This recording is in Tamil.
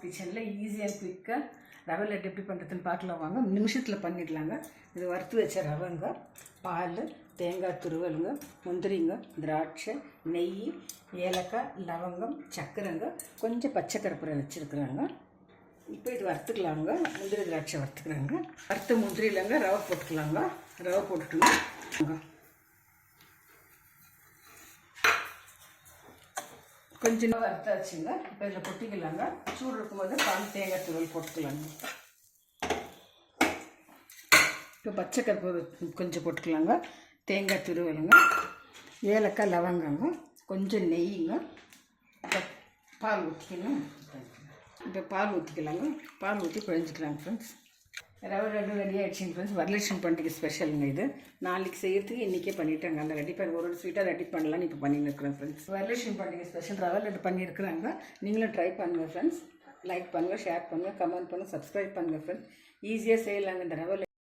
கிச்சனில் ஈஸியாக குயிக்காக ரவை லட்டு எப்படி பண்ணுறதுன்னு பார்க்கலாம் வாங்க. நிமிஷத்தில் பண்ணிடலாங்க. இது வறுத்து வச்ச ரவைங்க, பால், தேங்காய் துருவலுங்க, முந்திரிங்க, திராட்சை, நெய், ஏலக்காய், லவங்கம், சக்கரைங்க, கொஞ்சம் பச்சை கருப்பூரம் வச்சுருக்குறாங்க. இப்போ இது வறுத்துக்கலாங்க. முந்திரி திராட்சை வறுத்துக்கிறாங்க. வறுத்த முந்திரியிலங்க ரவை போட்டுக்கலாங்க. ரவை போட்டுட்டுங்க கொஞ்சம் வறுத்தாச்சுங்க. இப்போ இதில் கொட்டிக்கலாங்க. சூடு இருக்கும்போது பால், தேங்காய் துருவல் போட்டுக்கலாங்க. இப்போ பச்சை கருப்பு கொஞ்சம் போட்டுக்கலாங்க. தேங்காய் துருவலுங்க, ஏலக்காய், லவங்கங்க, கொஞ்சம் நெய்யுங்க, பால் ஊற்றிக்கணும். இப்போ பால் ஊற்றிக்கலாங்க. பால் ஊற்றி குழஞ்சிக்கலாங்க ஃப்ரெண்ட்ஸ். ரவை லட்டு ரெடி ஆகிடுச்சிங்க ஃப்ரெண்ட்ஸ். வரலட்சுமி பண்டிகை ஸ்பெஷலுங்க இது. நாளைக்கு செய்யறதுக்கு இன்றைக்கே பண்ணிவிட்டாங்க. அந்த ரெடி பண்ணி ஒரு ஸ்வீட்டாக ரெடி பண்ணலான்னு இப்போ பண்ணியிருக்கிறேன் ஃப்ரெண்ட்ஸ். வரலட்சுமி பண்டிகை ஸ்பெஷல் ரவை லட்டு பண்ணியிருக்கிறாங்க. நீங்களும் ட்ரை பண்ணுங்கள் ஃப்ரெண்ட்ஸ். லைக் பண்ணுங்கள், ஷேர் பண்ணுங்கள், கமெண்ட் பண்ணுங்கள், சப்ஸ்கிரைப் பண்ணுங்கள் ஃப்ரெண்ட்ஸ். ஈஸியாக செய்யலாங்க இந்த ரவை.